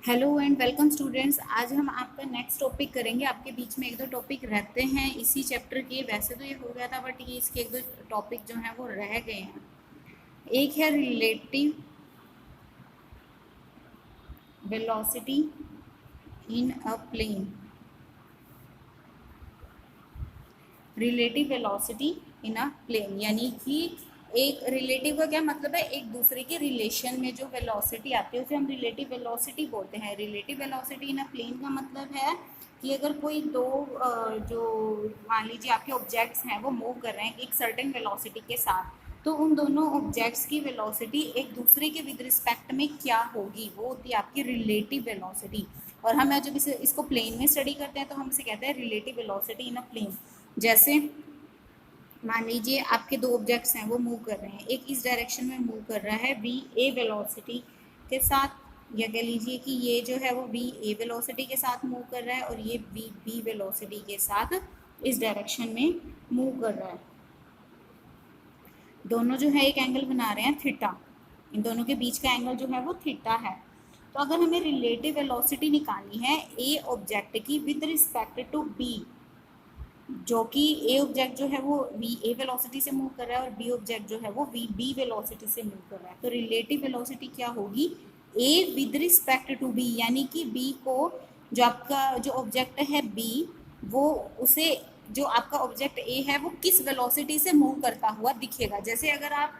Hello and welcome students. आज हम आपका नेक्स्ट टॉपिक करेंगे। आपके बीच में एक दो टॉपिक रहते हैं इसी चैप्टर के। वैसे तो ये हो गया था बट ये इसके एक दो टॉपिक जो हैं वो रह गए हैं। एक है relative velocity in a plane. Relative velocity in a plane यानी कि एक रिलेटिव का क्या मतलब है, एक दूसरे के रिलेशन में जो वेलोसिटी आती है उसे हम रिलेटिव वेलोसिटी बोलते हैं। Relative velocity in a plane का मतलब है कि अगर कोई दो जो मान लीजिए आपके ऑब्जेक्ट्स हैं वो मूव कर रहे हैं एक सर्टेन वेलोसिटी के साथ, तो उन दोनों ऑब्जेक्ट्स की वेलोसिटी एक दूसरे के विद रिस्पेक्ट में क्या होगी, वो होती है आपकी रिलेटिव वेलोसिटी। और हम जब इसको प्लेन में स्टडी करते हैं तो हम इसे कहते हैं relative velocity in a plane. जैसे मान लीजिए आपके दो ऑब्जेक्ट्स हैं वो मूव कर रहे हैं, एक इस डायरेक्शन में मूव कर रहा है वी ए वेलोसिटी के साथ, या कह लीजिए कि ये जो है वो वी ए वेलोसिटी के साथ मूव कर रहा है और ये वी बी वेलोसिटी के साथ इस डायरेक्शन में मूव कर रहा है। दोनों जो है एक एंगल बना रहे हैं थीटा, इन दोनों के बीच का एंगल जो है वो थीटा है। तो अगर हमें रिलेटिव वेलोसिटी निकालनी है ए ऑब्जेक्ट की विद रिस्पेक्ट टू बी, जो कि ए ऑब्जेक्ट जो है वो वी ए वेलोसिटी से मूव कर रहा है और बी ऑब्जेक्ट जो है वो वी बी वेलोसिटी से मूव कर रहा है, तो रिलेटिव वेलोसिटी क्या होगी, A with respect to B, यानी कि बी को जो आपका जो ऑब्जेक्ट है बी वो उसे जो आपका ऑब्जेक्ट ए है वो किस वेलोसिटी से मूव करता हुआ दिखेगा। जैसे अगर आप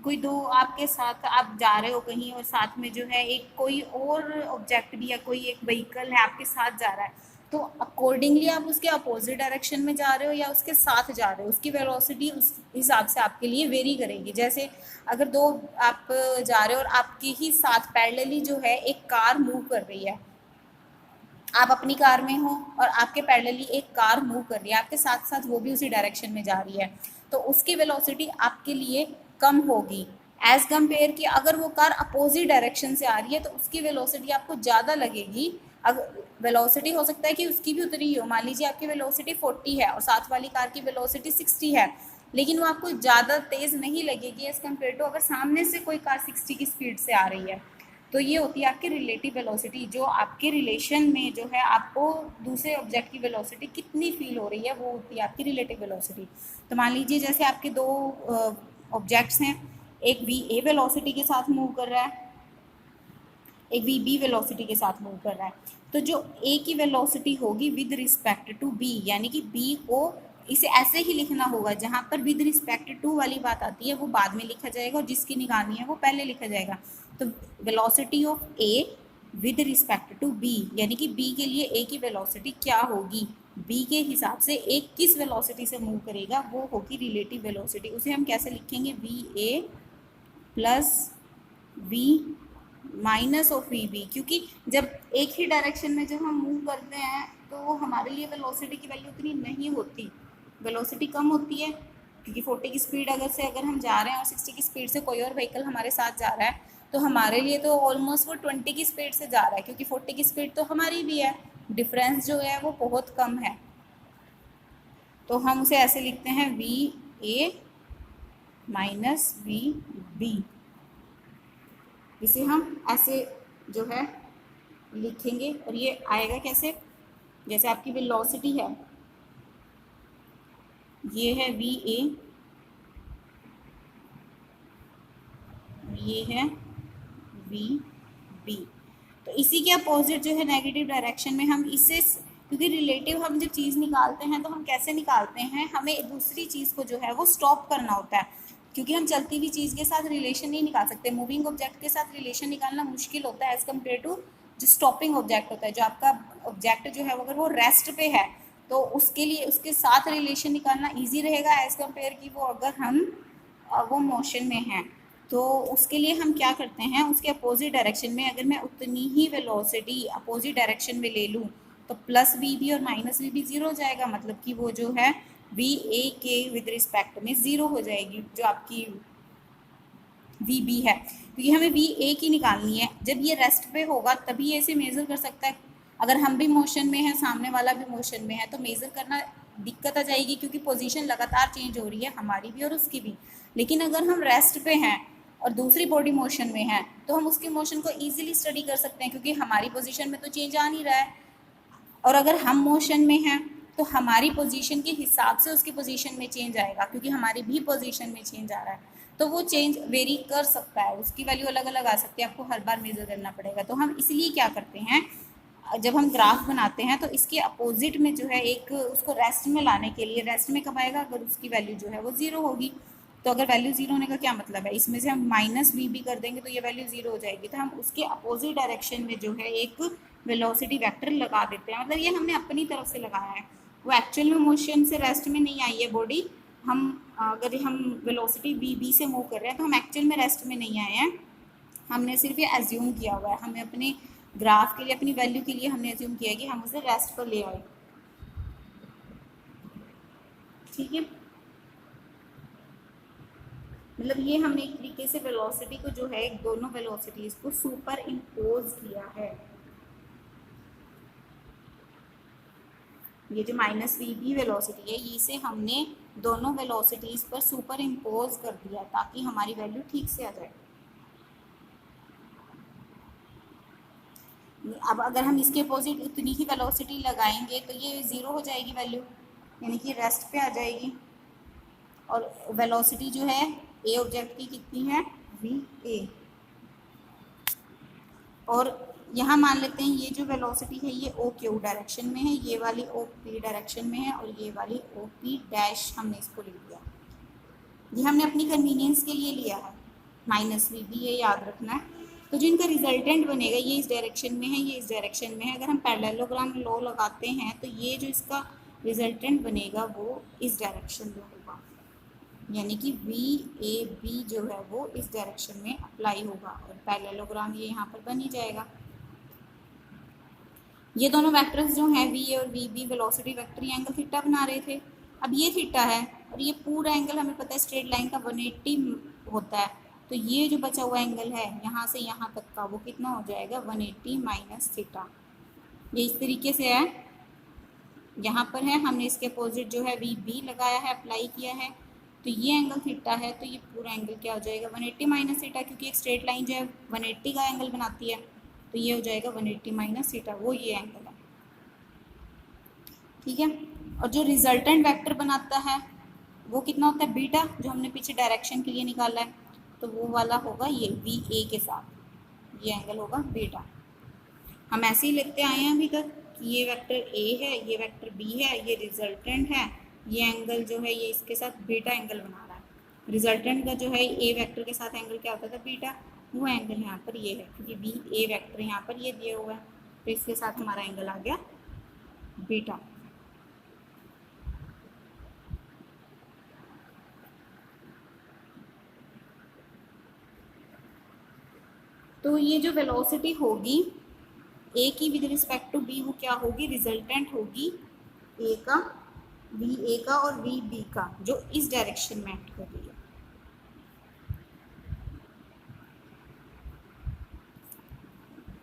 कोई दो आपके साथ आप जा रहे हो कहीं और साथ में जो है एक कोई और ऑब्जेक्ट भी या कोई एक व्हीकल है आपके साथ जा रहा है, तो अकॉर्डिंगली आप उसके अपोजिट डायरेक्शन में जा रहे हो या उसके साथ जा रहे हो, उसकी वेलोसिटी उस हिसाब से आपके लिए वेरी करेगी। जैसे अगर दो आप जा रहे हो और आपके ही साथ पैरेलली जो है एक कार मूव कर रही है, आप अपनी कार में हो और आपके पैरेलली एक कार मूव कर रही है आपके साथ साथ, वो भी उसी डायरेक्शन में जा रही है, तो उसकी वेलोसिटी आपके लिए कम होगी एज कम्पेयर कि अगर वो कार अपोजिट डायरेक्शन से आ रही है तो उसकी वेलोसिटी आपको ज़्यादा लगेगी। अगर वेलोसिटी हो सकता है कि उसकी भी उतनी ही हो, मान लीजिए आपकी वेलोसिटी 40 है और साथ वाली कार की वेलोसिटी 60 है, लेकिन वो आपको ज़्यादा तेज़ नहीं लगेगी एज कम्पेयर टू अगर सामने से कोई कार 60 की स्पीड से आ रही है। तो ये होती है आपकी रिलेटिव वेलोसिटी, जो आपके रिलेशन में जो है आपको दूसरे ऑब्जेक्ट की वेलोसिटी कितनी फील हो रही है वो होती है आपकी रिलेटिव वेलोसिटी। तो मान लीजिए जैसे आपके दो ऑब्जेक्ट्स हैं, एक वी ए वेलोसिटी के साथ मूव कर रहा है, एक वी बी वेलोसिटी के साथ मूव कर रहा है, तो जो ए की वेलोसिटी होगी विद रिस्पेक्ट टू बी, यानी कि बी को इसे ऐसे ही लिखना होगा, जहाँ पर विद रिस्पेक्ट टू वाली बात आती है वो बाद में लिखा जाएगा और जिसकी निकालनी है वो पहले लिखा जाएगा। तो velocity of A with respect to B, यानी कि बी के लिए ए की वेलोसिटी क्या होगी, बी के हिसाब से ए किस वेलोसिटी से मूव करेगा वो होगी रिलेटिव वेलोसिटी। उसे हम कैसे लिखेंगे, V A plus V minus of V B, क्योंकि जब एक ही डायरेक्शन में जब हम मूव करते हैं तो हमारे लिए वेलोसिटी की वैल्यू उतनी नहीं होती, वेलोसिटी कम होती है, क्योंकि 40 की स्पीड अगर हम जा रहे हैं और 60 की स्पीड से कोई और व्हीकल हमारे साथ जा रहा है तो हमारे लिए तो ऑलमोस्ट वो 20 की स्पीड से जा रहा है, क्योंकि 40 की स्पीड तो हमारी भी है, डिफरेंस जो है वो बहुत कम है। तो हम उसे ऐसे लिखते हैं V A minus V B, इसे हम ऐसे जो है लिखेंगे। और ये आएगा कैसे, जैसे आपकी वेलोसिटी है ये है वी ए, ये है वी बी, तो इसी के अपोजिट जो है नेगेटिव डायरेक्शन में हम इसे, क्योंकि रिलेटिव हम जब चीज़ निकालते हैं तो हम कैसे निकालते हैं, हमें दूसरी चीज़ को जो है वो स्टॉप करना होता है, क्योंकि हम चलती हुई चीज़ के साथ रिलेशन नहीं निकाल सकते, मूविंग ऑब्जेक्ट के साथ रिलेशन निकालना मुश्किल होता है एज कम्पेयर टू जो स्टॉपिंग ऑब्जेक्ट होता है। जो आपका ऑब्जेक्ट जो है अगर वो रेस्ट पे है तो उसके लिए उसके साथ रिलेशन निकालना ईजी रहेगा एज कम्पेयर कि वो अगर हम वो मोशन में हैं। तो उसके लिए हम क्या करते हैं, उसके अपोजिट डायरेक्शन में अगर मैं उतनी ही वेलोसिटी अपोजिट डायरेक्शन में ले लूँ तो प्लस वी बी और माइनस वी बी ज़ीरो हो जाएगा, मतलब कि वो जो है वी ए के विद रिस्पेक्ट में ज़ीरो हो जाएगी जो आपकी वी बी है, क्योंकि हमें वी ए की निकालनी है। जब ये रेस्ट पे होगा तभी ये इसे मेज़र कर सकता है, अगर हम भी मोशन में हैं सामने वाला भी मोशन में है तो मेज़र करना दिक्कत आ जाएगी, क्योंकि पोजीशन लगातार चेंज हो रही है हमारी भी और उसकी भी। लेकिन अगर हम रेस्ट पे हैं और दूसरी बॉडी मोशन में है, तो हम उसके मोशन को ईजिली स्टडी कर सकते हैं, क्योंकि हमारी पोजीशन में तो चेंज आ नहीं रहा है। और अगर हम मोशन में हैं तो हमारी पोजीशन के हिसाब से उसकी पोजीशन में चेंज आएगा, क्योंकि हमारी भी पोजीशन में चेंज आ रहा है। तो वो चेंज वेरी कर सकता है, उसकी वैल्यू अलग अलग आ सकती है, आपको हर बार मेजर करना पड़ेगा। तो हम इसलिए क्या करते हैं, जब हम ग्राफ बनाते हैं तो इसके अपोजिट में जो है एक उसको रेस्ट में लाने के लिए, रेस्ट में कब आएगा, अगर उसकी वैल्यू जो है वो ज़ीरो होगी। तो अगर वैल्यू ज़ीरो होने का क्या मतलब है, इसमें से हम माइनस वी भी कर देंगे तो ये वैल्यू ज़ीरो हो जाएगी। तो हम उसके अपोजिट डायरेक्शन में जो है एक वेलोसिटी वेक्टर लगा देते हैं, मतलब ये हमने अपनी तरफ से लगाया है, वो एक्चुअल में मोशन से रेस्ट में नहीं आई है बॉडी। हम अगर हम वेलोसिटी वी बी से मूव कर रहे हैं तो हम एक्चुअल में रेस्ट में नहीं आए हैं, हमने सिर्फ ये एज्यूम किया हुआ है। हमें अपने ग्राफ के लिए, अपनी वैल्यू के लिए हमने एज्यूम किया है कि हम उसे रेस्ट पर ले आए। ठीक है, मतलब ये हमने एक तरीके से वेलोसिटी को जो है, दोनों वेलोसिटीज को सुपर इम्पोज किया है। ये जो माइनस वी बी वेलोसिटी है, इसे हमने दोनों वेलोसिटीज पर सुपर इम्पोज कर दिया ताकि हमारी वैल्यू ठीक से आ जाए। अब अगर हम इसके अपोजिट उतनी ही वेलोसिटी लगाएंगे तो ये ज़ीरो हो जाएगी वैल्यू, यानी कि रेस्ट पे आ जाएगी। और वेलोसिटी जो है ए ऑब्जेक्ट की कितनी है, वी ए। और यहाँ मान लेते हैं ये जो वेलोसिटी है ये ओ क्यू डायरेक्शन में है, ये वाली ओ पी डायरेक्शन में है, और ये वाली ओ पी डैश हमने इसको ले लिया। ये हमने अपनी कन्वीनियंस के लिए लिया है, माइनस वी बी, ये याद रखना है। तो जो इनका रिजल्टेंट बनेगा ये इस डायरेक्शन में है, ये इस डायरेक्शन में है। अगर हम पैरेललोग्राम लॉ लगाते हैं तो ये जो इसका रिजल्टेंट बनेगा वो इस डायरेक्शन में होगा, यानी कि वी ए बी जो है वो इस डायरेक्शन में अप्लाई होगा, और पैरेललोग्राम ये यहाँ पर बन ही जाएगा। ये दोनों वेक्टर्स जो हैं वी ए और वी बी वेलोसिटी वेक्टर, ये एंगल थीटा बना रहे थे। अब ये थीटा है और ये पूरा एंगल हमें पता है स्ट्रेट लाइन का 180 होता है, तो ये जो बचा हुआ एंगल है यहाँ से यहाँ तक का वो कितना हो जाएगा, 180 माइनस थीटा। ये इस तरीके से है, यहाँ पर है, हमने इसके अपोजिट जो है वी बी लगाया है, अप्लाई किया है, तो ये एंगल थीटा है, तो ये पूरा एंगल क्या हो जाएगा, 180 माइनस थीटा, क्योंकि एक स्ट्रेट लाइन जो है 180 का एंगल बनाती है, तो ये हो जाएगा 180 माइनस थीटा, वो ये एंगल है। ठीक है, और जो रिजल्टेंट वेक्टर बनाता है वो कितना होता है, बीटा, जो हमने पीछे डायरेक्शन के लिए निकाला है, तो वो वाला होगा ये वी ए के साथ, ये एंगल होगा बीटा। हम ऐसे ही लेते आए हैं अभी तक कि ये वेक्टर ए है, ये वेक्टर बी है, ये रिजल्टेंट है, ये एंगल जो है ये इसके साथ बीटा एंगल बना रहा है। रिजल्टेंट का जो है ए वेक्टर के साथ एंगल क्या होता था, बीटा, वो एंगल यहाँ पर ये है, क्योंकि बी ए वेक्टर यहाँ पर ये दिया हुआ है, तो इसके साथ हमारा एंगल आ गया बीटा। तो ये जो वेलोसिटी होगी ए की विद रिस्पेक्ट टू बी, वो क्या होगी, रिजल्टेंट होगी ए का, वी ए का और वी बी का, जो इस डायरेक्शन में एक्ट कर रही है।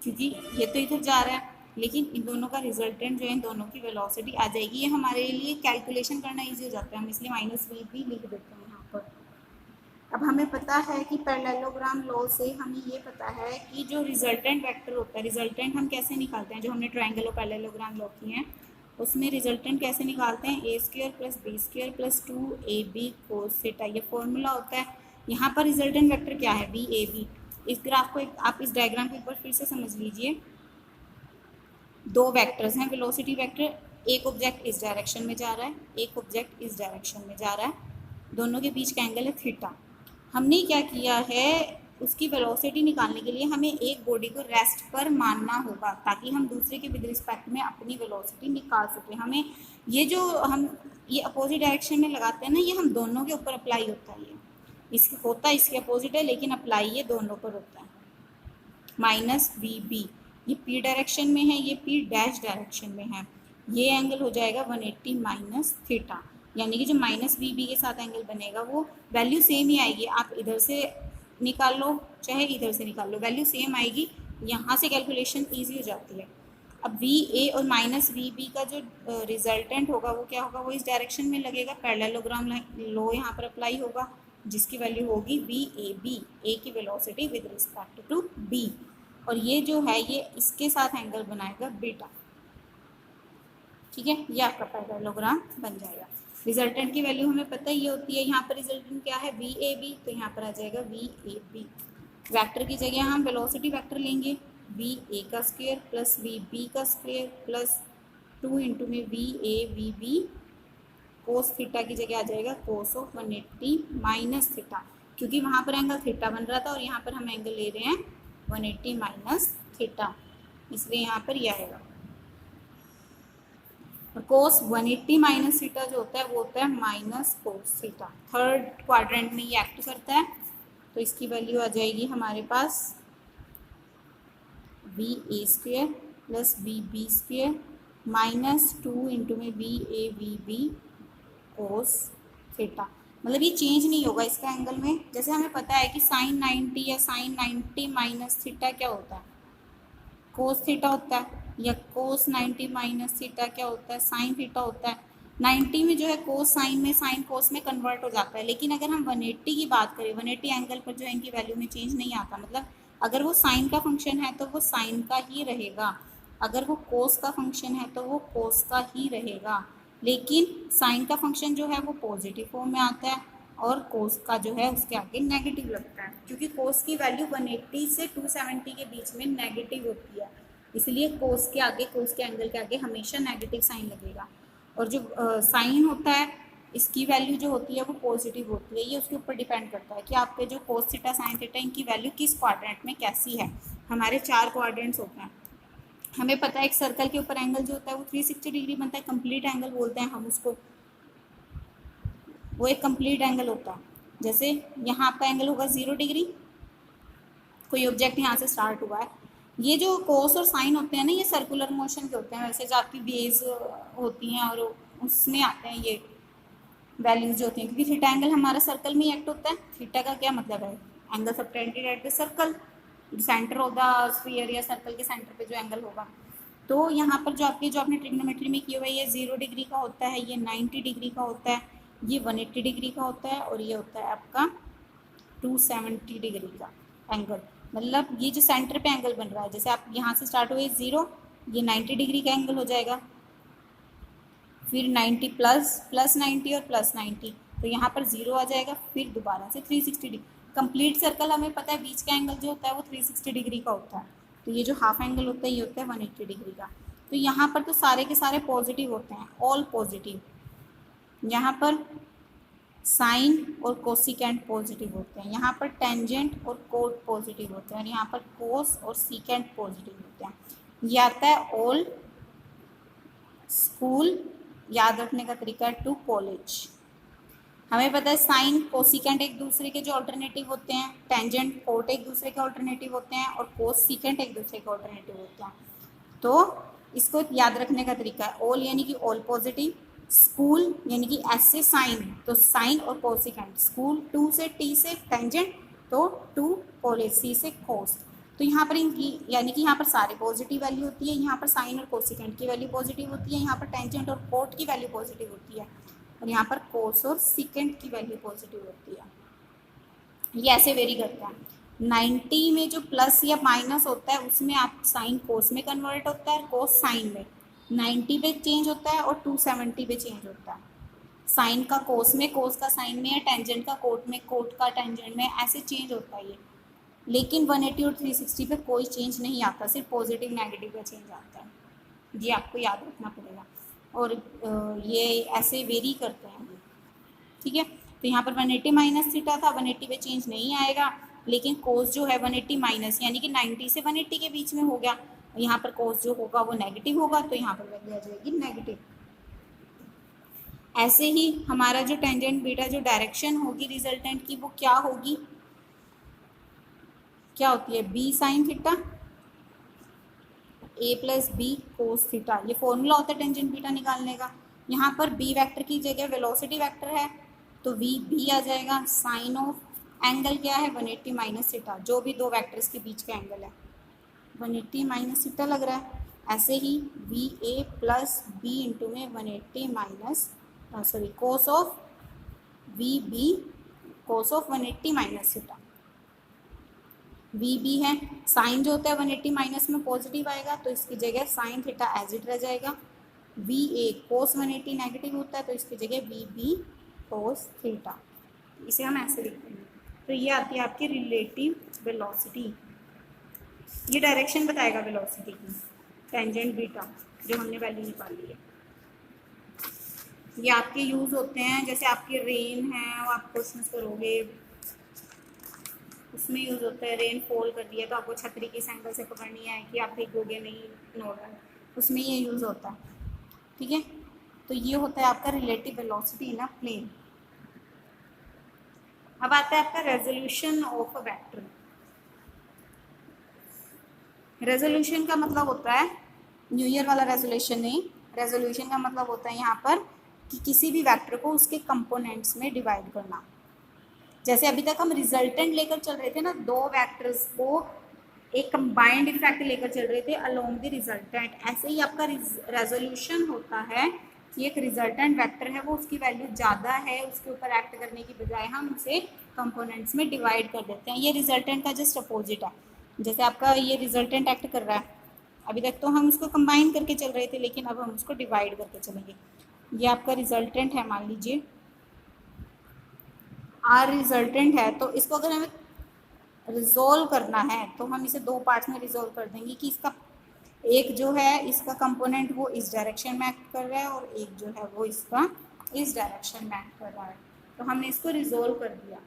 क्योंकि ये तो इधर जा रहा है, लेकिन इन दोनों का रिजल्टेंट जो है, इन दोनों की वेलोसिटी आ जाएगी। ये हमारे लिए कैलकुलेशन करना इजी हो जाता है, हम इसलिए माइनस वी भी लिख देते हैं यहाँ पर। अब हमें पता है कि पैरेललोग्राम लॉ से हमें ये पता है कि जो रिजल्टेंट वेक्टर होता है, रिजल्टेंट हम कैसे निकालते हैं, जो हमने ट्रायंगल और पैरेललोग्राम लॉ किए हैं उसमें रिजल्टेंट कैसे निकालते हैं, A square plus B square plus 2ab cos theta, ये फॉर्मूला होता है। यहाँ पर रिजल्टेंट वेक्टर क्या है, बी ए बी। इस ग्राफ को आप इस डायग्राम को एक बार फिर से समझ लीजिए। दो वेक्टर्स हैं, वेलोसिटी वेक्टर, एक ऑब्जेक्ट इस डायरेक्शन में जा रहा है, एक ऑब्जेक्ट इस डायरेक्शन में जा रहा है, दोनों के बीच का एंगल है थीटा। हमने क्या किया है, उसकी वेलोसिटी निकालने के लिए हमें एक बॉडी को रेस्ट पर मानना होगा, ताकि हम दूसरे के विद रिस्पेक्ट में अपनी वेलोसिटी निकाल सकें। हमें ये जो हम ये अपोजिट डायरेक्शन में लगाते हैं ना, ये हम दोनों के ऊपर अप्लाई होता है, ये इसके होता है इसके अपोजिट है, लेकिन अप्लाई ये दोनों पर होता है। माइनस वी बी, ये पी डायरेक्शन में है, ये पी डैश डायरेक्शन में है, ये एंगल हो जाएगा 180 माइनस थीटा, यानी कि जो माइनस वी बी के साथ एंगल बनेगा वो वैल्यू सेम ही आएगी। आप इधर से निकाल लो चाहे इधर से निकाल लो, वैल्यू सेम आएगी, यहाँ से कैलकुलेशन ईजी हो जाती है। अब वी ए और माइनस वी बी का जो रिजल्टेंट होगा वो क्या होगा, वो इस डायरेक्शन में लगेगा, पैरेललोग्राम लॉ यहाँ पर अप्लाई होगा, जिसकी वैल्यू होगी वी ए बी, ए की velocity with respect to B, और ये जो है ये इसके साथ एंगल बनाएगा बीटा। ठीक है, ये आपका पैरेललोग्राम बन जाएगा। रिजल्टेंट की वैल्यू हमें पता ही होती है, यहाँ पर रिजल्टेंट क्या है वी ए बी, तो यहाँ पर आ जाएगा वी ए बी। वेक्टर की जगह हम वेलोसिटी वेक्टर लेंगे, वी ए का स्क्वायर प्लस वी बी का स्क्वायर प्लस 2 इंटू में V A V B, cos theta की जगह आ जाएगा कोस ऑफ 180 माइनस थीटा, क्योंकि वहाँ पर एंगल थीटा बन रहा था और यहाँ पर हम एंगल ले रहे हैं 180 माइनस थीटा, इसलिए यहाँ पर यह आएगा। और कोस 180 माइनस थीटा जो होता है वो होता है minus cos theta. Third quadrant में ये एक्ट करता है, तो इसकी वैल्यू आ जाएगी हमारे पास V A square plus V B square minus 2 into में V A V B cos theta. मतलब ये चेंज नहीं होगा इसका एंगल में। जैसे हमें पता है कि साइन 90 या साइन 90 माइनस थीटा क्या होता है, कोस थीटा होता है, या कोस 90 माइनस थीटा क्या होता है, साइन थीटा होता है। 90 में जो है कोस साइन में, साइन कोस में कन्वर्ट हो जाता है, लेकिन अगर हम 180 की बात करें, 180 एंगल पर जो है इनकी वैल्यू में चेंज नहीं आता। मतलब अगर वो साइन का फंक्शन है तो वो साइन का ही रहेगा, अगर वो कोस का फंक्शन है तो वो कोस का ही रहेगा, लेकिन साइन का फंक्शन जो है वो पॉजिटिव फॉर्म में आता है और कोस का जो है उसके आगे नेगेटिव लगता है, क्योंकि कोस की वैल्यू 180 से 270 के बीच में नेगेटिव होती है, इसलिए कोस के आगे, कोस के एंगल के आगे हमेशा नेगेटिव साइन लगेगा। और जो साइन होता है इसकी वैल्यू जो होती है वो पॉजिटिव होती है। ये उसके ऊपर डिपेंड करता है कि आपके जो कोस थीटा साइन थीटा इनकी वैल्यू किस क्वाड्रेंट में कैसी है। हमारे 4 क्वाड्रेंट्स होते हैं, हमें पता है एक सर्कल के ऊपर एंगल जो होता है वो 360 डिग्री बनता है, कंप्लीट एंगल बोलते हैं हम उसको, वो एक कंप्लीट एंगल होता है। जैसे यहाँ आपका एंगल होगा 0 डिग्री, कोई ऑब्जेक्ट यहाँ से स्टार्ट हुआ है। ये जो कोस और साइन होते हैं ना, ये सर्कुलर मोशन के होते हैं, वैसे जो आपकी बेस होती हैं और उसमें आते हैं ये वैल्यूज जो होती हैं, क्योंकि थीटा एंगल हमारा सर्कल में एक्ट होता है। थीटा का क्या मतलब है, angle subtended at the circle, centre of the sphere या सर्कल के सेंटर पे जो एंगल होगा। तो यहाँ पर जो आपने ट्रिग्नोमेट्री में किया हुआ है, ये 0 डिग्री का होता है, ये 90 डिग्री का होता है, ये 180 डिग्री का होता है, और ये होता है आपका 270 डिग्री का एंगल। मतलब ये जो सेंटर पे एंगल बन रहा है, जैसे आप यहाँ से स्टार्ट हुए 0, ये 90 डिग्री का एंगल हो जाएगा, फिर 90 प्लस 90 और प्लस 90, तो यहाँ पर 0 आ जाएगा, फिर दोबारा से 360 डिग्री। कंप्लीट सर्कल हमें पता है बीच का एंगल जो होता है वो 360 डिग्री का होता है, तो ये जो हाफ एंगल होता है ये होता है 180 डिग्री का। तो यहाँ पर तो सारे के सारे पॉजिटिव होते हैं, ऑल पॉजिटिव। यहाँ पर साइन और कोसिकेंट पॉजिटिव होते हैं, यहाँ पर टेंजेंट और कोट पॉजिटिव होते हैं, और यहाँ पर कोस और सीकेंट पॉजिटिव होते हैं। ये आता है ऑल स्कूल, याद रखने का तरीका है टू कॉलेज। हमें पता है साइन कोसिकेंट एक दूसरे के जो ऑल्टरनेटिव होते हैं, टेंजेंट कोट एक दूसरे के ऑल्टरनेटिव होते हैं, और कोस सीकेंट एक दूसरे के ऑल्टरनेटिव होते हैं। तो इसको याद रखने का तरीका है, ऑल यानी कि ऑल पॉजिटिव, स्कूल यानी कि एस से साइन, तो साइन और कोसिकेंट, स्कूल 2 से टी से टेंजेंट, तो 2 कॉलेज सी से कोस। तो यहाँ पर इनकी यानी कि यहाँ पर सारे पॉजिटिव वैल्यू होती है, यहाँ पर साइन और कोसिकेंट की वैल्यू पॉजिटिव होती है, यहाँ पर टेंजेंट और कोट की वैल्यू पॉजिटिव होती है, और यहाँ पर कोस और सीकेंट की वैल्यू पॉजिटिव होती है। ये ऐसे वेरी करता है। 90 में जो प्लस या माइनस होता है उसमें आप साइन कोस में कन्वर्ट होता है, कोस साइन में। 90 पे चेंज होता है और 270 पे चेंज होता है। साइन का कोस में, कोस का साइन में, या टेंजेंट का कोट में, कोट का टेंजेंट में, ऐसे चेंज होता है ये। लेकिन 180 और 360 पे कोई चेंज नहीं आता, सिर्फ पॉजिटिव नेगेटिव का चेंज आता है। ये आपको याद रखना पड़ेगा, और ये ऐसे वेरी करते हैं। ठीक है, तो यहाँ पर 180 माइनस थीटा था, 180 पे चेंज नहीं आएगा, लेकिन कोस जो है 180 माइनस यानी कि 90 से 180 के बीच में हो गया, यहाँ पर कोस जो होगा वो नेगेटिव होगा, तो यहाँ पर वैल्यू आ जाएगी नेगेटिव। ऐसे ही हमारा जो टेंजेंट बीटा जो डायरेक्शन होगी रिजल्टेंट की वो क्या होगी, क्या होती है, बी साइन थीटा ए प्लस बी कोस थीटा। ये फॉर्मूला होता है टेंजेंट बीटा निकालने का। यहाँ पर बी वेक्टर की जगह वेलोसिटी वेक्टर है, तो वी बी आ जाएगा, साइन ऑफ एंगल क्या है 180 माइनस थीटा, जो भी दो वेक्टर्स के बीच का एंगल है 180 माइनस थीटा लग रहा है। ऐसे ही V A plus B into में 180 minus cos of V B cos of 180 minus theta. V B है, साइन जो होता है 180 माइनस में पॉजिटिव आएगा तो इसकी जगह साइन थीटा एज इट रह जाएगा। वी ए कोस 180 नेगेटिव होता है तो इसकी जगह वी बी कोस थीटा, इसे हम ऐसे लिखते हैं। तो ये आती है आपकी रिलेटिव वेलोसिटी, ये डायरेक्शन बताएगा वेलोसिटी की, टेंजेंट बीटा जो हमने वैल्यू निकाली है। ये आपके यूज़ होते हैं, जैसे आपकी रेन है वो आप क्वेश्चन करोगे उसमें यूज़ होता है। रेन फॉल कर दिया तो आपको छतरी किस एंगल से पकड़नी है कि आप भीगोगे नहीं नॉर्मल, उसमें ये यूज़ होता है। ठीक है, तो ये होता है आपका relative velocity in a plane. अब आता है आपका resolution of a vector. Resolution का मतलब होता है न्यू ईयर वाला रेजोल्यूशन नहीं, रेजोल्यूशन का मतलब होता है यहाँ पर कि किसी भी वेक्टर को उसके कंपोनेंट्स में डिवाइड करना। जैसे अभी तक हम रिजल्टेंट लेकर चल रहे थे ना, दो वेक्टर्स को एक कंबाइंड इफेक्ट लेकर चल रहे थे अलोंग द रिजल्टेंट, ऐसे ही आपका रेजोल्यूशन होता है कि एक रिजल्टेंट वेक्टर है वो उसकी वैल्यू ज़्यादा है, उसके ऊपर एक्ट करने की बजाय हम उसे कंपोनेंट्स में डिवाइड कर देते हैं। ये रिजल्टेंट का जस्ट अपोजिट है। जैसे आपका ये रिजल्टेंट एक्ट कर रहा है, अभी तक तो हम उसको कंबाइन करके चल रहे थे लेकिन अब हम उसको डिवाइड करके चलेंगे। ये आपका रिजल्टेंट है, मान लीजिए आर रिजल्टेंट है, तो इसको अगर हमें रिजोल्व करना है तो हम इसे दो पार्ट्स में रिजोल्व कर देंगे कि इसका एक जो है इसका कंपोनेंट वो इस डायरेक्शन में एक्ट कर रहा है और एक जो है वो इसका इस डायरेक्शन में एक्ट कर रहा है। तो हमने इसको रिजोल्व कर दिया।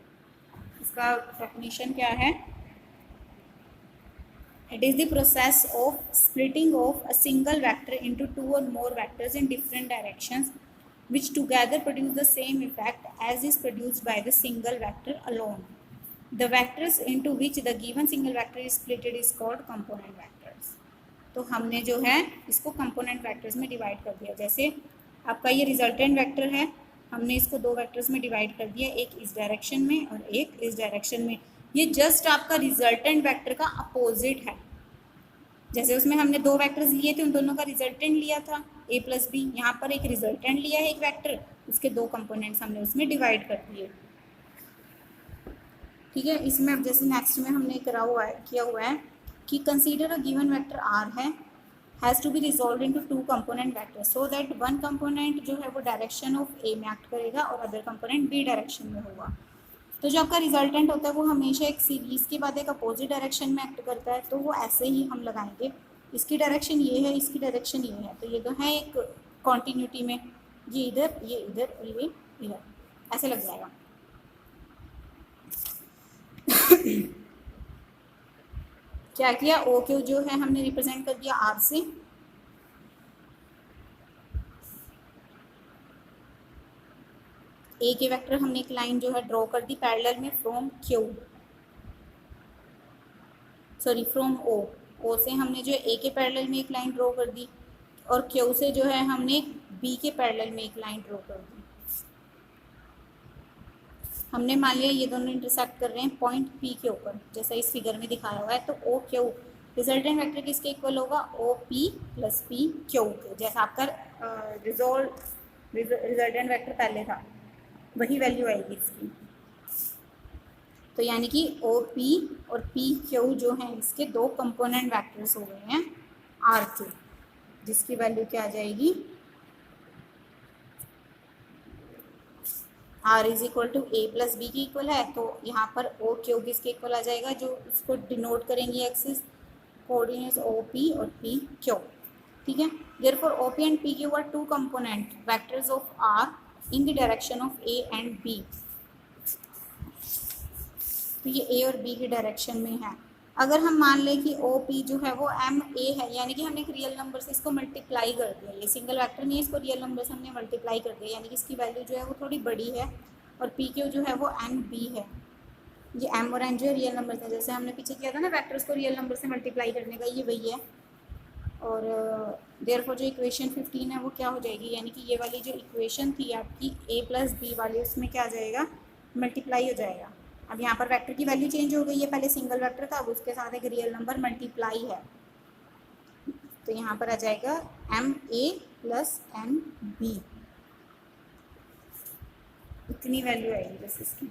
इसका डेफिनेशन क्या है? It is the process of splitting of a single vector into two or more vectors in different directions, which together produce the same effect as is produced by the single vector alone. The vectors into which the given single vector is split is called component vectors. तो हमने जो है इसको component vectors में divide कर दिया। जैसे आपका ये resultant vector है, हमने इसको दो vectors में divide कर दिया, एक इस direction में और एक इस direction में। ये जस्ट आपका रिजल्टेंट वेक्टर का अपोजिट है। जैसे उसमें हमने दो वेक्टर्स लिए थे, उन दोनों का रिजल्टेंट लिया था a प्लस बी, यहाँ पर एक रिजल्टेंट लिया है एक वेक्टर, उसके दो कंपोनेंट्स हमने उसमें डिवाइड कर दिए। ठीक है, इसमें अब जैसे नेक्स्ट में हमने किया हुआ है कि consider a given vector R है, has to be resolve into two component vector so that one component जो है वो डायरेक्शन ऑफ ए में एक्ट करेगा और अदर कंपोनेंट बी डायरेक्शन में होगा। तो जो आपका रिजल्टेंट होता है वो हमेशा एक सीरीज़ के बाद एक अपोजिट डायरेक्शन में एक्ट करता है, तो वो ऐसे ही हम लगाएंगे, इसकी डायरेक्शन ये है, इसकी डायरेक्शन ये है, तो ये तो है एक कॉन्टीन्यूटी में, ये इधर ये इधर और ये इधर, ऐसे लग जाएगा। क्या किया, ओ क्यू जो है हमने रिप्रेजेंट कर दिया आर से, ए के वेक्टर हमने एक लाइन जो है ड्रॉ कर दी पैरेलल में from Q, sorry from O, O से हमने जो ए के पैरेलल में एक लाइन ड्रॉ कर दी और क्यू से जो है हमने बी के पैरेलल में एक लाइन ड्रॉ कर दी। हमने मान लिया ये दोनों इंटरसेक्ट कर रहे हैं पॉइंट पी के ऊपर, जैसा इस फिगर में दिखाया हुआ है। तो ओ क्यू रिजल्टेंट वेक्टर किसके इक्वल होगा, O P plus P Q के, जैसा आपका रिजल्टेंट वेक्टर पहले था वही वैल्यू आएगी इसकी। तो यानी कि ओ पी और पी क्यू जो हैं इसके दो कंपोनेंट वेक्टर्स हो गए हैं आर के, जिसकी वैल्यू क्या आ जाएगी, R is equal to A plus B की इक्वल है, तो यहाँ पर ओ क्यू किसके इक्वल आ जाएगा, जो उसको डिनोट करेंगे एक्सिस कोऑर्डिनेट्स ओ पी और पी क्यू। ठीक है, therefore O P and P Q are two component vectors of R in the direction of A and B. तो ये ए और बी की डायरेक्शन में है। अगर हम मान लें कि ओ पी जो है वो एम ए है, यानी कि हमने एक रियल नंबर से इसको मल्टीप्लाई कर दिया, ये सिंगल वेक्टर नहीं है, इसको रियल नंबर से हमने मल्टीप्लाई कर दिया, यानी कि इसकी वैल्यू जो है वो थोड़ी बड़ी है, और पी क्यू जो है वो एन बी है। ये एम और एन जो है रियल नंबर है, जैसे हमने पीछे किया था ना वेक्टर्स को रियल नंबर से मल्टीप्लाई करने का, ये वही है। और देयरफॉर जो इक्वेशन 15 है वो क्या हो जाएगी, यानी कि ये वाली जो इक्वेशन थी आपकी ए प्लस बी वाली, उसमें क्या आ जाएगा, मल्टीप्लाई हो जाएगा। अब यहाँ पर वेक्टर की वैल्यू चेंज हो गई है, पहले सिंगल वेक्टर था, अब उसके साथ एक रियल नंबर मल्टीप्लाई है, तो यहाँ पर आ जाएगा M A plus N B, इतनी वैल्यू आएगी बस इसकी।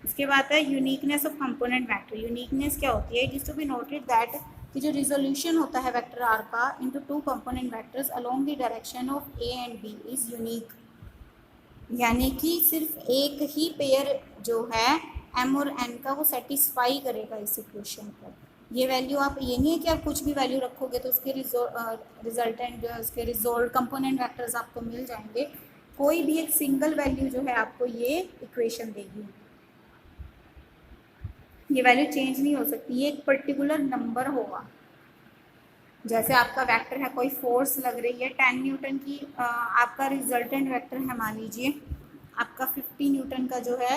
इसके बाद है uniqueness of component vector. Uniqueness क्या होती है? It is to be noted that कि जो रिजोल्यूशन होता है वेक्टर आर का into two component vectors along the direction of A and B is unique. यानी कि सिर्फ एक ही पेयर जो है एम और एन का वो सेटिस्फाई करेगा इस इक्वेशन को। ये वैल्यू आप, ये नहीं है कि आप कुछ भी वैल्यू रखोगे तो उसके रिजल्टेंट जो है उसके रिजोल्व कंपोनेंट वेक्टर्स आपको मिल जाएंगे। कोई भी एक सिंगल वैल्यू जो है आपको ये इक्वेशन देगी, ये वैल्यू चेंज नहीं हो सकती, ये एक पर्टिकुलर नंबर होगा। जैसे आपका वेक्टर है, कोई फोर्स लग रही है 10 न्यूटन की, आपका रिजल्टेंट वेक्टर है मान लीजिए आपका 50 न्यूटन का जो है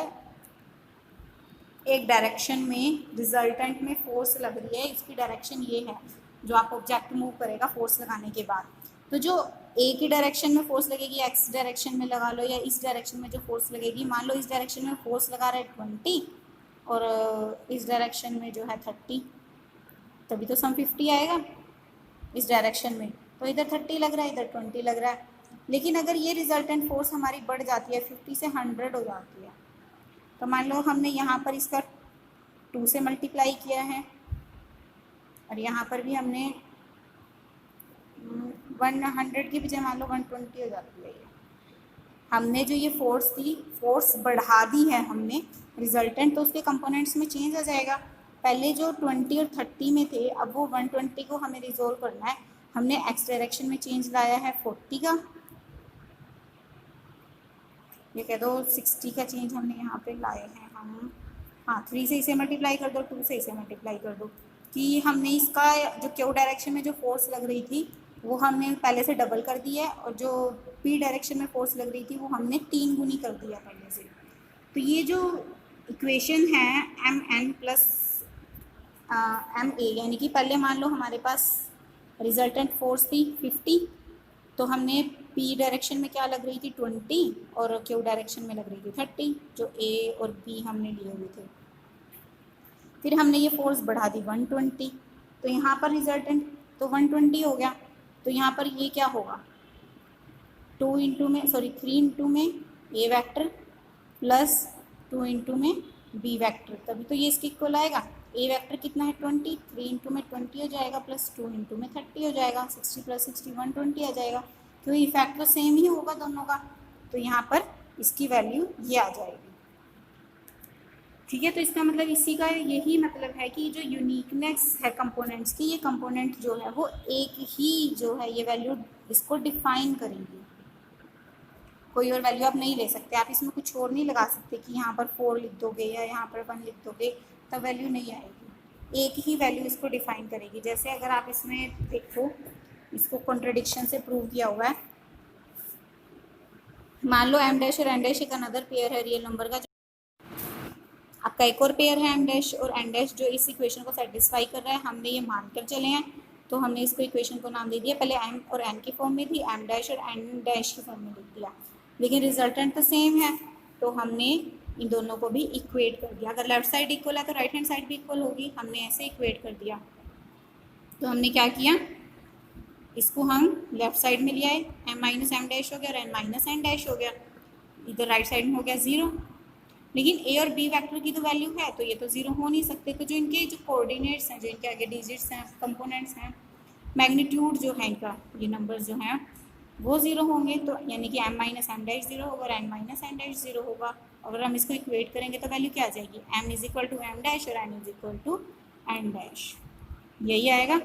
एक डायरेक्शन में रिजल्टेंट में फोर्स लग रही है, इसकी डायरेक्शन ये है जो आप ऑब्जेक्ट मूव करेगा फोर्स लगाने के बाद। तो जो एक ही डायरेक्शन में फोर्स लगेगी, एक्स डायरेक्शन में लगा लो या इस डायरेक्शन में जो फोर्स लगेगी, मान लो इस डायरेक्शन में फोर्स लगा रहा है 20 और इस डायरेक्शन में जो है 30, तभी तो सम 50 आएगा इस डायरेक्शन में। तो इधर 30 लग रहा है, इधर 20 लग रहा है। लेकिन अगर ये रिजल्टेंट फोर्स हमारी बढ़ जाती है, 50 से 100 हो जाती है, तो मान लो हमने यहाँ पर इसका 2 से मल्टीप्लाई किया है और यहाँ पर भी हमने 100 की बजाय मान लो 120 हो जाती है। हमने जो ये फोर्स थी, फोर्स बढ़ा दी है हमने रिजल्टेंट, तो उसके कंपोनेंट्स में चेंज आ जाएगा। पहले जो 20 और 30 में थे, अब वो 120 को हमें रिजोल्व करना है। हमने एक्स डायरेक्शन में चेंज लाया है 40 का, ये कह दो 60 का चेंज हमने यहाँ पे लाए हैं हम। हाँ, 3 से इसे मल्टीप्लाई कर दो, 2 से इसे मल्टीप्लाई कर दो कि हमने इसका जो क्यू डायरेक्शन में जो फोर्स लग रही थी वो हमने पहले से डबल कर दी है और जो पी डायरेक्शन में फोर्स लग रही थी वो हमने 3 गुनी कर दिया पहले से। तो ये जो इक्वेशन है M N plus M A, यानी कि पहले मान लो हमारे पास रिजल्टेंट फोर्स थी 50, तो हमने पी डायरेक्शन में क्या लग रही थी 20 और क्यू डायरेक्शन में लग रही थी 30, जो ए और बी हमने लिए हुए थे। फिर हमने ये फोर्स बढ़ा दी 120, तो यहाँ पर रिजल्टेंट तो 120 हो गया। तो यहाँ पर ये क्या होगा 3 इंटू में ए वैक्टर प्लस 2 इंटू में बी वैक्टर, तभी तो ये इसके इक्वल आएगा। ए वैक्टर कितना है 20, 3 इंटू में 20 हो जाएगा प्लस 2 इंटू में 30 हो जाएगा, 60 प्लस 60 120 आ जाएगा, क्योंकि इफेक्ट तो सेम ही होगा दोनों का। तो यहाँ पर इसकी वैल्यू ये आ जाएगी। ठीक है, तो इसका मतलब इसी का यही मतलब है कि जो यूनिकनेस है कंपोनेंट्स की, ये कंपोनेंट जो है वो एक ही जो है ये वैल्यू इसको डिफाइन करेंगी। कोई और वैल्यू आप नहीं ले सकते, आप इसमें कुछ और नहीं लगा सकते कि यहाँ पर 4 लिख दोगे या यहाँ पर 1 लिख दोगे, तब वैल्यू नहीं आएगी। एक ही वैल्यू इसको डिफाइन करेगी। जैसे अगर आप इसमें देखो, इसको कॉन्ट्रडिक्शन से प्रूव किया हुआ है। मान लो एम डैश और एन डैश एक अनदर पेयर है रियल नंबर का, आपका एक और पेयर है एम डैश और एन डैश जो इस इक्वेशन को सेटिस्फाई कर रहा है। हमने ये मानकर चले हैं, तो हमने इसको इक्वेशन को नाम दे दिया। पहले एम और एन की फॉर्म में थी, एम डैश और एन डैश की फॉर्म में लिख दिया, लेकिन रिजल्टेंट तो सेम है, तो हमने इन दोनों को भी इक्वेट कर दिया। अगर लेफ्ट साइड इक्वल है तो राइट हैंड साइड भी इक्वल होगी, हमने ऐसे इक्वेट कर दिया। तो हमने क्या किया, इसको हम लेफ्ट साइड में ले आए, एम माइनस एम डैश हो गया और एन माइनस एन डैश हो गया, इधर राइट साइड में हो गया 0। लेकिन ए और बी वेक्टर की तो वैल्यू है, तो ये तो 0 हो नहीं सकते। तो जो इनके जो कोऑर्डिनेट्स हैं, जो इनके आगे डिजिट्स हैं, कंपोनेंट्स हैं, मैग्नीट्यूड जो है इनका, ये नंबर्स जो हैं वो 0 होंगे। तो यानी कि एम माइनस एम डैश 0 होगा और एन माइनस एन डैश 0 होगा। अगर हम इसको इक्वेट करेंगे तो वैल्यू क्या आ जाएगी, M is equal to M dash और N is equal to N dash, यही आएगा।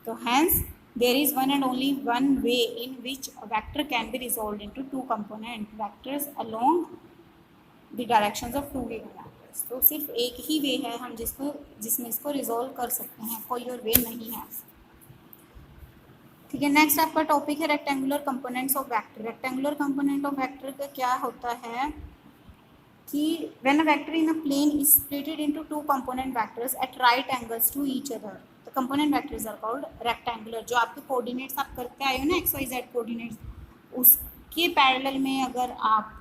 तो hence there is one and only one way in which a vector can be resolved into two component vectors along the directions of two given vectors। तो सिर्फ एक ही वे है हम जिसमें इसको रिजोल्व कर सकते हैं, कोई और वे नहीं है। ठीक है, नेक्स्ट आपका टॉपिक है rectangular components of vector. Rectangular component of vector का क्या होता है कि when a vector in a plane is splitted into two component vectors at right angles to each other, component vectors are called rectangular. जो आपके coordinates आप करते आए हो ना, एक्स वाई जेड कोऑर्डिनेट्स, उसके पैरेलल में अगर आप,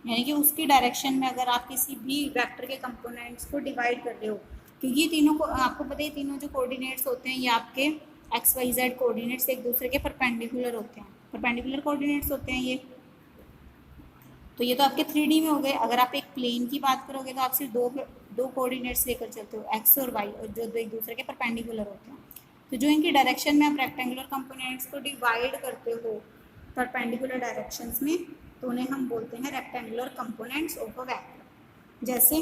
यानी कि उसकी डायरेक्शन में अगर आप किसी भी वेक्टर के कंपोनेंट्स को डिवाइड कर रहे हो, क्योंकि ये तीनों को आपको पता है, तीनों जो कोऑर्डिनेट्स होते हैं ये आपके एक्स वाई जेड कोऑर्डिनेट्स एक दूसरे के परपेंडिकुलर होते हैं, परपेंडिकुलर कोऑर्डिनेट्स होते हैं ये। तो ये तो आपके 3D में हो गए। अगर आप एक प्लेन की बात करोगे तो आप सिर्फ दो कोऑर्डिनेट्स लेकर चलते हो, एक्स और वाई, और जो दो एक दूसरे के परपेंडिकुलर होते हैं। तो जो इनकी डायरेक्शन में आप रेक्टेंगुलर कंपोनेंट्स को डिवाइड करते हो परपेंडिकुलर डायरेक्शंस में, तो उन्हें हम बोलते हैं rectangular components of a vector. जैसे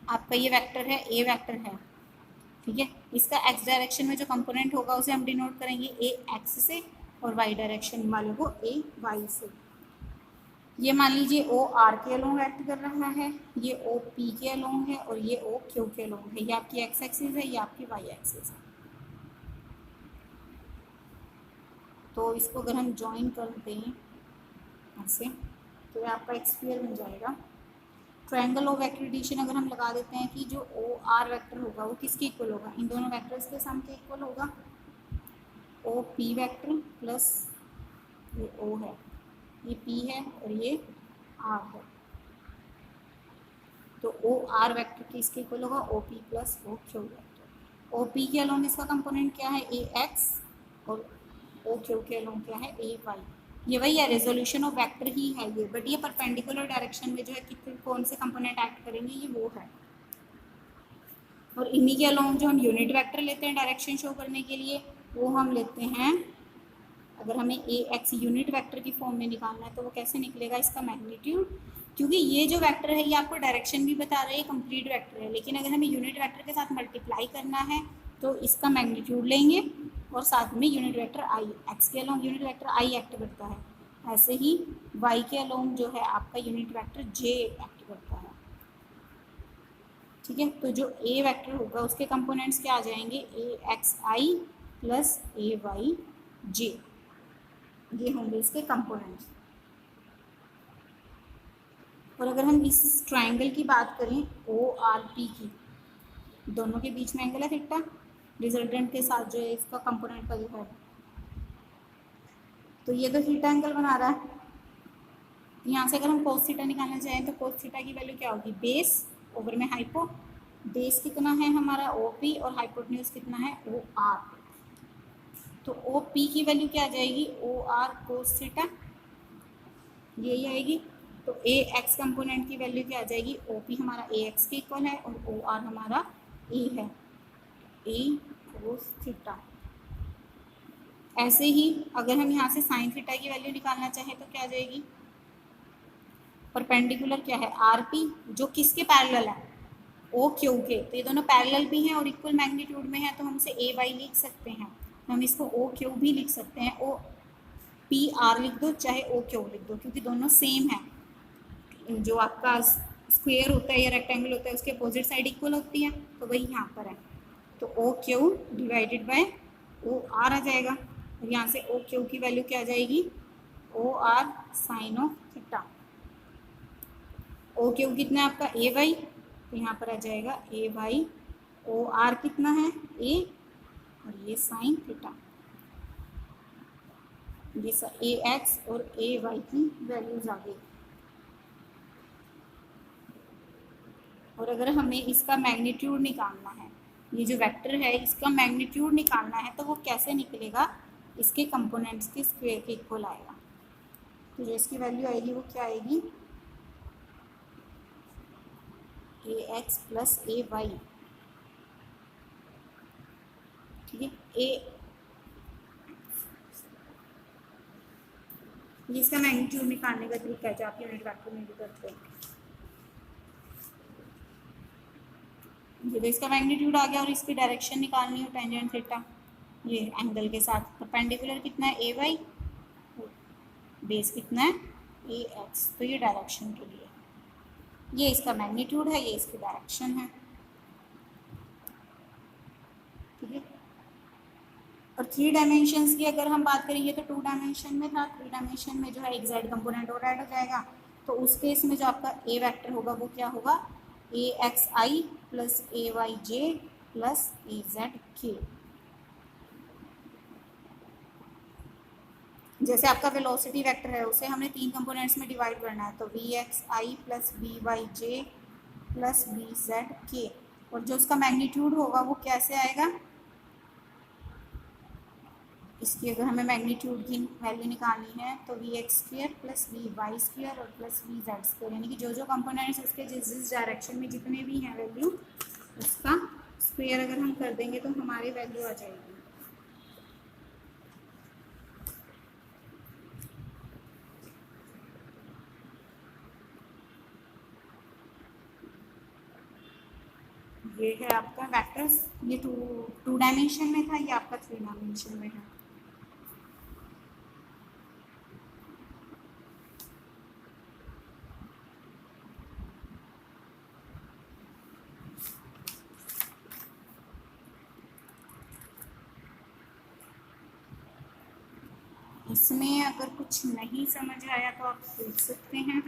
आपका ये वेक्टर है, ए वेक्टर है, ठीक है, इसका एक्स डायरेक्शन में जो कंपोनेंट होगा उसे हम डिनोट करेंगे ए एक्स से, और वाई डायरेक्शन वाले को ए वाई से। ये मान लीजिए ओ आर के अलोंग एक्ट कर रहा है, ये ओ पी के अलोंग है, और ये ओ क्यू के अलोंग है। ये आपकी एक्स एक्सिस है, ये आपकी वाई एक्सिस है। तो इसको अगर हम ज्वाइन कर दें ऐसे, तो ये आपका एक स्फीयर बन जाएगा। ट्रायंगल ऑफ एक्रीडिशन अगर हम लगा देते हैं कि जो ओ आर वेक्टर होगा वो किसके इक्वल होगा, इन दोनों वेक्टर्स के सम के इक्वल होगा। ओ पी वेक्टर प्लस ये ओ है, ये पी है और ये आर है, तो ओ आर वेक्टर के इसके इक्वल होगा O P plus O Q vector. O P के अलोंग इसका कंपोनेंट क्या है, ए एक्स, और ओ क्यू के अलोंग क्या है, ए वाई। ये वही है, रेजोल्यूशन ऑफ वेक्टर ही है ये, बट ये परपेंडिकुलर डायरेक्शन में जो है कितने कौन से कंपोनेंट एक्ट करेंगे ये वो है। और इन्हीं के अलोंग जो हम यूनिट वेक्टर लेते हैं डायरेक्शन शो करने के लिए, वो हम लेते हैं, अगर हमें ए एक्स यूनिट वेक्टर की फॉर्म में निकालना है तो वो कैसे निकलेगा, इसका मैग्नीट्यूड, क्योंकि ये जो वेक्टर है ये आपको डायरेक्शन भी बता रहे हैं, कंप्लीट वेक्टर है, लेकिन अगर हमें यूनिट वेक्टर के साथ मल्टीप्लाई करना है तो इसका मैग्नीट्यूड लेंगे, और साथ में यूनिट वेक्टर आई, एक्स के along unit vector I act करता है, ऐसे ही वाई के अलोंग जो है आपका यूनिट वेक्टर जे एक्ट करता है, ठीक है। तो जो ए वेक्टर होगा उसके कंपोनेंट्स क्या आ जाएंगे, ए x I plus A Y जे, ये होंगे इसके कंपोनेंट्स। और अगर हम इस ट्रायंगल की बात करें ओ आर पी की, दोनों के बीच में एंगल है थीटा, रिजल्टेंट के साथ जो है इसका कंपोनेंट का जो है, तो ये तो थीटा एंगल बना रहा है। यहाँ से अगर हम कोस थीटा निकालना चाहें तो कोस थीटा की वैल्यू क्या होगी, बेस ओवर में हाइपो, बेस कितना है हमारा ओ पी, और हाइपोटेन्यूज कितना है ओ आर, तो ओ पी की वैल्यू क्या आ जाएगी, ओ आर कोस थीटा, यही आएगी। तो ए एक्स कंपोनेंट की वैल्यू क्या आ जाएगी, ओ पी हमारा ए एक्स के इक्वल है, और ओ आर हमारा ए है, ए कोस थीटा। ऐसे ही अगर हम यहाँ से साइन थीटा की वैल्यू निकालना चाहें तो क्या आ जाएगी, परपेंडिकुलर क्या है आर पी, जो किसके पैरेलल है, ओ क्यू के, तो ये दोनों पैरेलल भी हैं और इक्वल मैग्नीट्यूड में है, तो हम इसे ए वाई लिख सकते हैं, तो हम इसको ओ क्यू भी लिख सकते हैं, ओ पी आर लिख दो चाहे ओ क्यू लिख दो, क्योंकि दोनों सेम है। जो आपका स्क्वायर होता है या रेक्टेंगल होता है उसके अपोजिट साइड इक्वल होती है, तो वही यहाँ पर है, तो O Q divided by O R आ जाएगा, और यहाँ से ओ क्यू की वैल्यू क्या आ जाएगी, O R sine of theta. O Q कितना है आपका ए वाई, तो यहाँ पर आ जाएगा ए वाई, ओ आर कितना है ए, और ये साइन थीटा, ये ए एक्स और ए वाई की वैल्यूज आ गई। और अगर हमें इसका मैग्नीट्यूड निकालना है, ये जो वेक्टर है इसका मैग्नीट्यूड निकालना है, तो वो कैसे निकलेगा, इसके कंपोनेंट्स के स्क्वायर के इक्वल आएगा, तो जो इसकी वैल्यू आएगी वो क्या आएगी, ए एक्स प्लस ए वाई, ठीक है। इसका मैग्नीट्यूड निकालने का तरीका है जो आप यूनिट वेक्टर में भी करते हैं। ये तो इसका मैग्नीट्यूड आ गया, और इसकी डायरेक्शन निकालनी हो टेंजेंट थीटा, ये एंगल के साथ परपेंडिकुलर कितना है ए वाई, बेस कितना है ए एक्स, तो ये डायरेक्शन के लिए, ये इसका मैग्नीट्यूड है, ये इसकी डायरेक्शन है, ठीक है। और 3 डायमेंशंस की अगर हम बात करेंगे तो 2 डायमेंशन में था, 3 डायमेंशन में जो है एक जेड कंपोनेंट और ऐड हो जाएगा, तो उस केस में जो आपका ए वेक्टर होगा वो क्या होगा, ए x I plus A Y J plus A Z के। जैसे आपका वेलोसिटी वेक्टर है उसे हमने 3 कंपोनेंट्स में डिवाइड करना है, तो V X I plus V Y J plus V Z के, और जो उसका मैग्नीट्यूड होगा वो कैसे आएगा, इसकी अगर हमें मैग्नीट्यूड की वैल्यू निकालनी है तो V X square plus V Y square और प्लस वी जेड स्क्र, यानी कि जो जो कंपोनेंट्स उसके जिस जिस डायरेक्शन में जितने भी हैं वैल्यू, उसका स्क्वायर अगर हम कर देंगे तो हमारी वैल्यू आ जाएगी। ये है आपका वेक्टर्स, ये टू डायमेंशन में था, ये आपका 3 डायमेंशन में है। इसमें अगर कुछ नहीं समझ आया तो आप पूछ सकते हैं।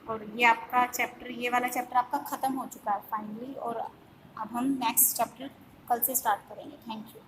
और ये आपका चैप्टर, ये वाला चैप्टर आपका ख़त्म हो चुका है फाइनली, और अब हम नेक्स्ट चैप्टर कल से स्टार्ट करेंगे। Thank you.